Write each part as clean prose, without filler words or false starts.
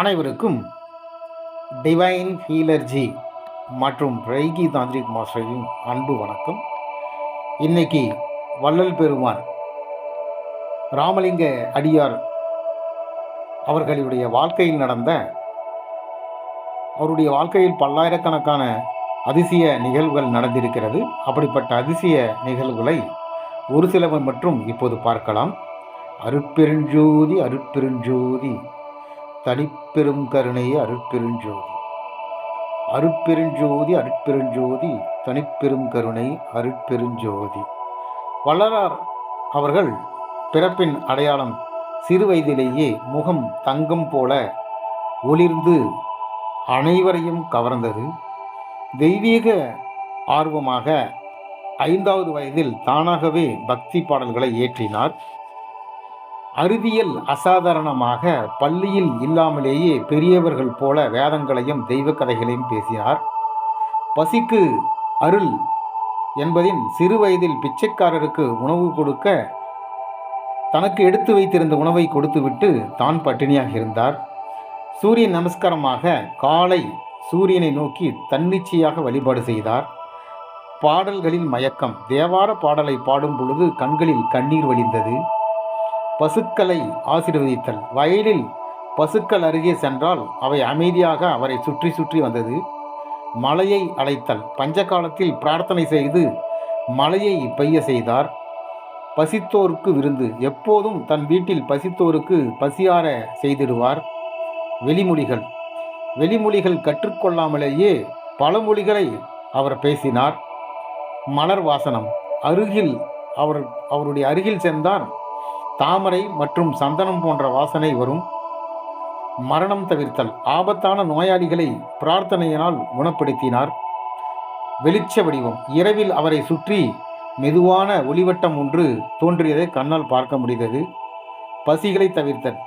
அனைவருக்கும் டிவைன் ஹீலர்ஜி மற்றும் ரெய்கி தாந்திரிக் மாஸ்டரின் அன்பு வணக்கம். இன்னைக்கு வள்ளல் பெருமான் ராமலிங்க அடியார் அவர்களுடைய வாழ்க்கையில் நடந்த அவருடைய வாழ்க்கையில் பல்லாயிரக்கணக்கான அதிசய நிகழ்வுகள் நடந்திருக்கிறது. அப்படிப்பட்ட அதிசய நிகழ்வுகளை ஒரு சிலவை மற்றும் இப்போது பார்க்கலாம். அருட்பெருஞ்சோதி அருட்பெருஞ்சோதி தனிப்பெரும் கருணை அருட்பெருஞ்சோதி, அருட்பெருஞ்சோதி அருட்பெருஞ்சோதி தனிப்பெரும் கருணை அருட்பெருஞ்சோதி. வள்ளலார் அவர்கள் பிறப்பின் அடையாளம் சிறு வயதிலேயே முகம் தங்கம் போல ஒளிர்ந்து அனைவரையும் கவர்ந்தது. தெய்வீக ஆர்வமாக 5வது வயதில் தானாகவே பக்தி பாடல்களை இயற்றினார். அறிவியல் அசாதாரணமாக பள்ளியில் இல்லாமலேயே பெரியவர்கள் போல வேதங்களையும் தெய்வ கதைகளையும் பேசினார். பசிக்கு அருள் என்பதின் சிறு வயதில் பிச்சைக்காரருக்கு உணவு கொடுக்க தனக்கு எடுத்து வைத்திருந்த உணவை கொடுத்துவிட்டு தான் பட்டினியாக இருந்தார். சூரிய நமஸ்காரமாக காலை சூரியனை நோக்கி தன்னிச்சையாக வழிபாடு செய்தார். பாடல்களில் மயக்கம். தேவார பாடலை பாடும் பொழுது கண்களில் கண்ணீர் வழிந்தது. பசுக்களை ஆசீர்வதித்தல். வயலில் பசுக்கள் அருகே சென்றால் அவை அமைதியாக அவரை சுற்றி சுற்றி வந்தது. மழையை அழைத்தல். பஞ்சகாலத்தில் பிரார்த்தனை செய்து மழையை பெய்ய செய்தார். பசித்தோருக்கு விருந்து. எப்போதும் தன் வீட்டில் பசித்தோருக்கு பசியார செய்திடுவார். வெளிமொழிகள். வெளிமொழிகள் கற்றுக்கொள்ளாமலேயே பல மொழிகளை அவர் பேசினார். மலர் வாசனம். அவருடைய அருகில் சென்றால் தாமரை மற்றும் சந்தனம் போன்ற வாசனை வரும். மரணம் தவிர்த்தல். ஆபத்தான நோயாளிகளை பிரார்த்தனையினால் குணப்படுத்தினார். வெளிச்ச வடிவம். இரவில் அவரை சுற்றி மெதுவான ஒளிவட்டம் ஒன்று தோன்றியதை கண்ணால் பார்க்க முடிந்தது. பசிகளை தவிர்த்தல்.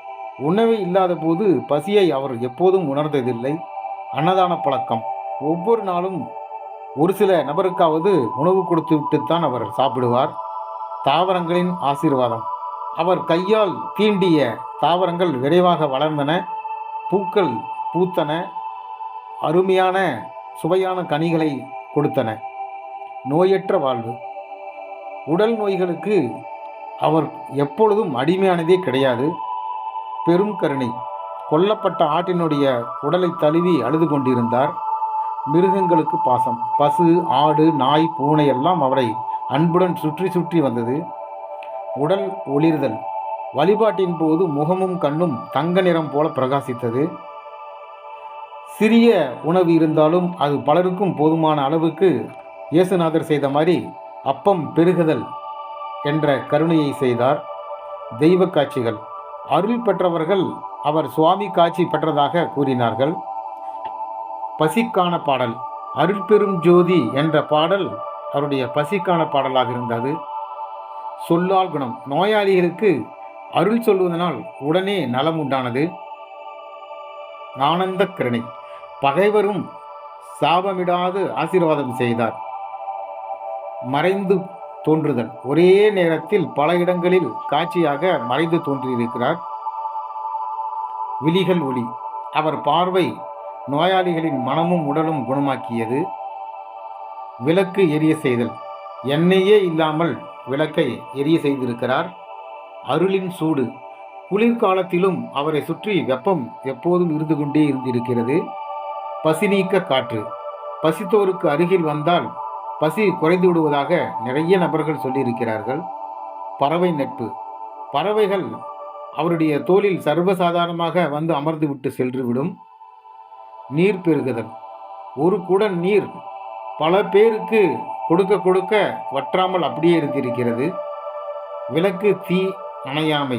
உணவே இல்லாத போது பசியை அவர் எப்போதும் உணர்ந்ததில்லை. அன்னதான பழக்கம். ஒவ்வொரு நாளும் ஒரு சில நபருக்காவது உணவு கொடுத்து விட்டுத்தான் அவர் சாப்பிடுவார். தாவரங்களின் ஆசீர்வாதம். அவர் கையால் தீண்டிய தாவரங்கள் விரைவாக வளர்ந்தன, பூக்கள் பூத்தன, அருமையான சுவையான கனிகளை கொடுத்தன. நோயற்ற வாழ்வு. உடல் நோய்களுக்கு அவர் எப்பொழுதும் அடிமையானதே கிடையாது. பெரும் கருணை. கொல்லப்பட்ட ஆட்டினுடைய உடலை தழுவி அழுது கொண்டிருந்தார். மிருகங்களுக்கு பாசம். பசு, ஆடு, நாய், பூனை எல்லாம் அவரை அன்புடன் சுற்றி சுற்றி வந்தது. உடல் ஒளிர்தல். வழிபாட்டின் போது முகமும் கண்ணும் தங்க நிறம் போல பிரகாசித்தது. சிறிய உணவு இருந்தாலும் அது பலருக்கும் போதுமான அளவுக்கு இயேசுநாதர் செய்த மாதிரி அப்பம் பெருகுதல் என்ற கருணையை செய்தார். தெய்வ காட்சிகள். அருள் பெற்றவர்கள் அவர் சுவாமி காட்சி பெற்றதாக கூறினார்கள். பசிக்கான பாடல். அருள் பெரும் ஜோதி என்ற பாடல் அவருடைய பசிக்கான பாடலாக இருந்தது. சொல்லால் குணம். நோயாளிகளுக்கு அருள் சொல்வதனால் உடனே நலம் உண்டானது. ஆனந்த கருணை. பகைவரும் சாபமிடாது ஆசீர்வாதம் செய்தார். மறைந்து தோன்றுதல். ஒரே நேரத்தில் பல இடங்களில் காட்சியாக மறைந்து தோன்றியிருக்கிறார். விழிகள் ஒளி. அவர் பார்வை நோயாளிகளின் மனமும் உடலும் குணமாக்கியது. விளக்கு எரிய செய்தல். எண்ணெயே இல்லாமல் விளக்கை எரிய செய்திருக்கிறார். அருளின் சூடு. குளிர்காலத்திலும் அவரை சுற்றி வெப்பம் எப்போதும் இருந்து கொண்டே இருந்திருக்கிறது. பசி நீக்க காற்று. பசித்தோருக்கு அருகில் வந்தால் பசி குறைந்து விடுவதாக நிறைய நபர்கள் சொல்லியிருக்கிறார்கள். பறவை நட்பு. பறவைகள் அவருடைய தோளில் சர்வசாதாரணமாக வந்து அமர்ந்து விட்டு சென்றுவிடும். நீர் பெருகுதல். ஒரு குடம் நீர் பல பேருக்கு கொடுக்க கொடுக்க வற்றாமல் அப்படியே இருந்திருக்கிறது. விளக்கு தீ அணையாமை.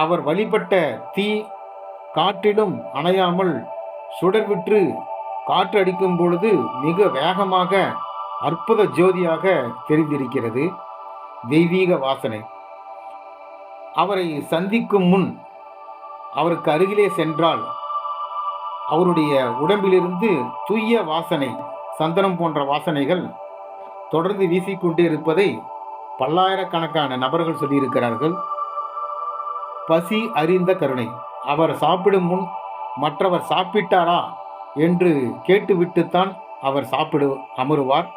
அவர் வழிபட்ட தீ காற்றிலும் அணையாமல் சுடர்விற்று காற்று அடிக்கும் பொழுது மிக வேகமாக அற்புத ஜோதியாக தெரிந்திருக்கிறது. தெய்வீக வாசனை. அவரை சந்திக்கும் முன் அவருக்கு அருகிலே சென்றால் அவருடைய உடம்பிலிருந்து தூய வாசனை, சந்தனம் போன்ற வாசனைகள் தொடர்ந்து வீசிக்கொண்டே இருப்பதை பல்லாயிரக்கணக்கான நபர்கள் சொல்லியிருக்கிறார்கள். பசி அறிந்த கருணை. அவர் சாப்பிடும் முன் மற்றவர் சாப்பிட்டாரா என்று கேட்டுவிட்டுத்தான் அவர் அமருவார்.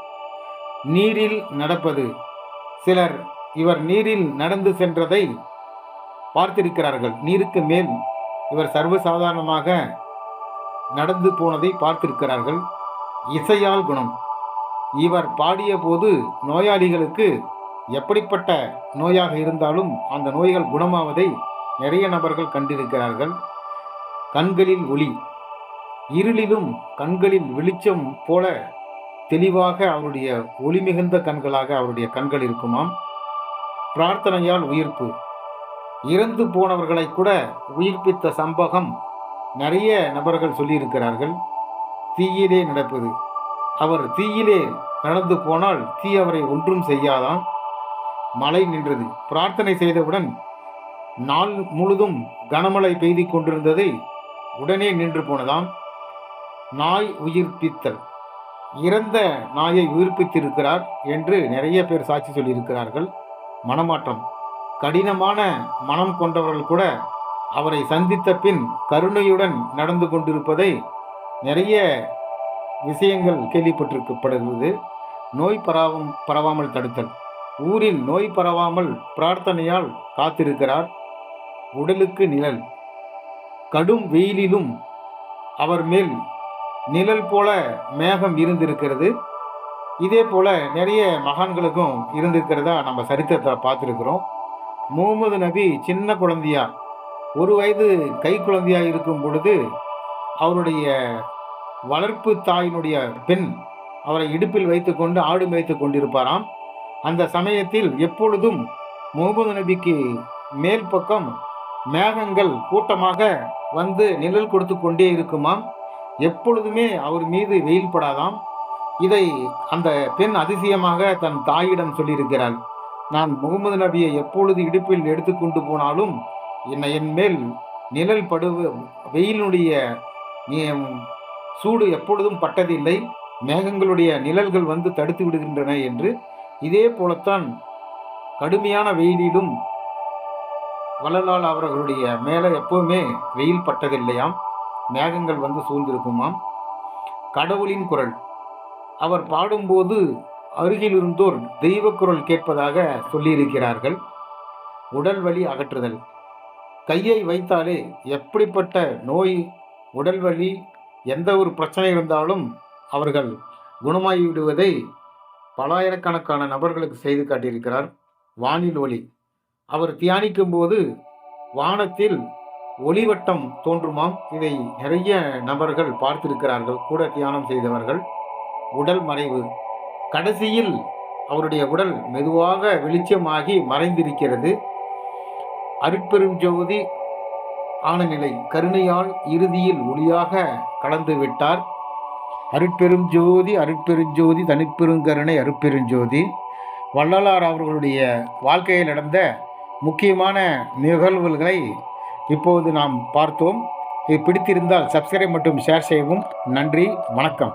நீரில் நடப்பது, சிலர் இவர் நீரில் நடந்து சென்றதை பார்த்திருக்கிறார்கள். நீருக்கு மேல் இவர் சர்வசாதாரணமாக நடந்து போனதை பார்த்திருக்கிறார்கள். இசையால் குணம், இவர் பாடிய போது நோயாளிகளுக்கு எப்படிப்பட்ட நோயாக இருந்தாலும் அந்த நோய்கள் குணமாவதை நிறைய நபர்கள் கண்டிருக்கிறார்கள். கண்களில் ஒளி, இருளிலும் கண்களில் வெளிச்சம் போல தெளிவாக அவருடைய ஒளி மிகுந்த கண்களாக அவருடைய கண்கள் இருக்குமாம். பிரார்த்தனையால் உயிர்ப்பு, இறந்து போனவர்களை கூட உயிர்ப்பித்த சம்பவம் நிறைய நபர்கள் சொல்லியிருக்கிறார்கள். தீயிலே நடப்பது, அவர் தீயிலே நடந்து போனால் தீ அவரை ஒன்றும் செய்யாதாம். மழை நின்றது, பிரார்த்தனை செய்தவுடன் நாள் முழுதும் கனமழை பெய்து கொண்டிருந்ததை உடனே நின்று போனதாம். நாய் உயிர்ப்பித்தல், இறந்த நாயை உயிர்ப்பித்திருக்கிறார் என்று நிறைய பேர் சாட்சி சொல்லியிருக்கிறார்கள். மனமாற்றம், கடினமான மனம் கொண்டவர்கள் கூட அவரை சந்தித்த பின் கருணையுடன் நடந்து கொண்டிருப்பதை நிறைய விஷயங்கள் கேள்விப்பட்டிருக்கப்படுகிறது. நோய் பரவாமல் தடுத்தல், ஊரில் நோய் பரவாமல் பிரார்த்தனையால் காத்திருக்கிறார். உடலுக்கு நிழல், கடும் வெயிலிலும் அவர் மேல் நிழல் போல மேகம் இருந்திருக்கிறது. இதே போல நிறைய மகான்களுக்கும் இருந்திருக்கிறதா நம்ம சரித்திரத்தை பார்த்துருக்கிறோம். முகமது நபி சின்ன குழந்தையா, 1 வயது கை குழந்தையா இருக்கும் பொழுது அவருடைய வளர்ப்பு தாயினுடைய பெண் அவரை இடுப்பில் வைத்துக்கொண்டு ஆடு மேய்த்து கொண்டிருப்பாராம். அந்த சமயத்தில் எப்பொழுதும் முகமது நபிக்கு மேல் பக்கம் மேகங்கள் கூட்டமாக வந்து நிழல் கொடுத்து கொண்டே இருக்குமாம். எப்பொழுதுமே அவர் மீது வெயில் படாதாம். இதை அந்த பெண் அதிசயமாக தன் தாயிடம் சொல்லியிருக்கிறாள். நான் முகமது நபியை எப்பொழுது இடுப்பில் எடுத்துக்கொண்டு போனாலும் என் மேல் நிழல் வெயிலுடைய சூடு எப்பொழுதும் பட்டதில்லை, மேகங்களுடைய நிழல்கள் வந்து தடுத்து விடுகின்றன என்று. இதே போலத்தான் கடுமையான வெயிலிலும் வள்ளலார் அவர்களுடைய மேலே எப்பவுமே வெயில் பட்டதில்லையாம், மேகங்கள் வந்து சூழ்ந்திருக்குமாம். கடவுளின் குரல், அவர் பாடும்போது அருகில் இருந்தோர் தெய்வ குரல் கேட்பதாக சொல்லியிருக்கிறார்கள். உடல் வலி அகற்றுதல், கையை வைத்தாலே எப்படிப்பட்ட நோய், உடல் வலி, எந்த ஒரு பிரச்சனை இருந்தாலும் அவர்கள் குணமாகிவிடுவதை பலாயிரக்கணக்கான நபர்களுக்கு செய்து காட்டியிருக்கிறார். வானில் ஒளி, அவர் தியானிக்கும் போது வானத்தில் ஒளிவட்டம் தோன்றுமாம். இதை நிறைய நபர்கள் பார்த்திருக்கிறார்கள், கூட தியானம் செய்தவர்கள். உடல் மறைவு, கடைசியில் அவருடைய உடல் மெதுவாக வெளிச்சமாகி மறைந்திருக்கிறது. அருட்பெரும் ஜோதி ஆன நிலை, கருணையால் இறுதியில் ஒளியாக கலந்து விட்டார். அருட்பெரும் ஜோதி அருட்பெருஞ்சோதி தனிப்பெருங்கருணை அருட்பெருஞ்சோதி. வள்ளலார் அவர்களுடைய வாழ்க்கையில் நடந்த முக்கியமான நிகழ்வுகளை இப்போது நாம் பார்த்தோம். இது பிடித்திருந்தால் சப்ஸ்கிரைப் மற்றும் ஷேர் செய்யவும். நன்றி, வணக்கம்.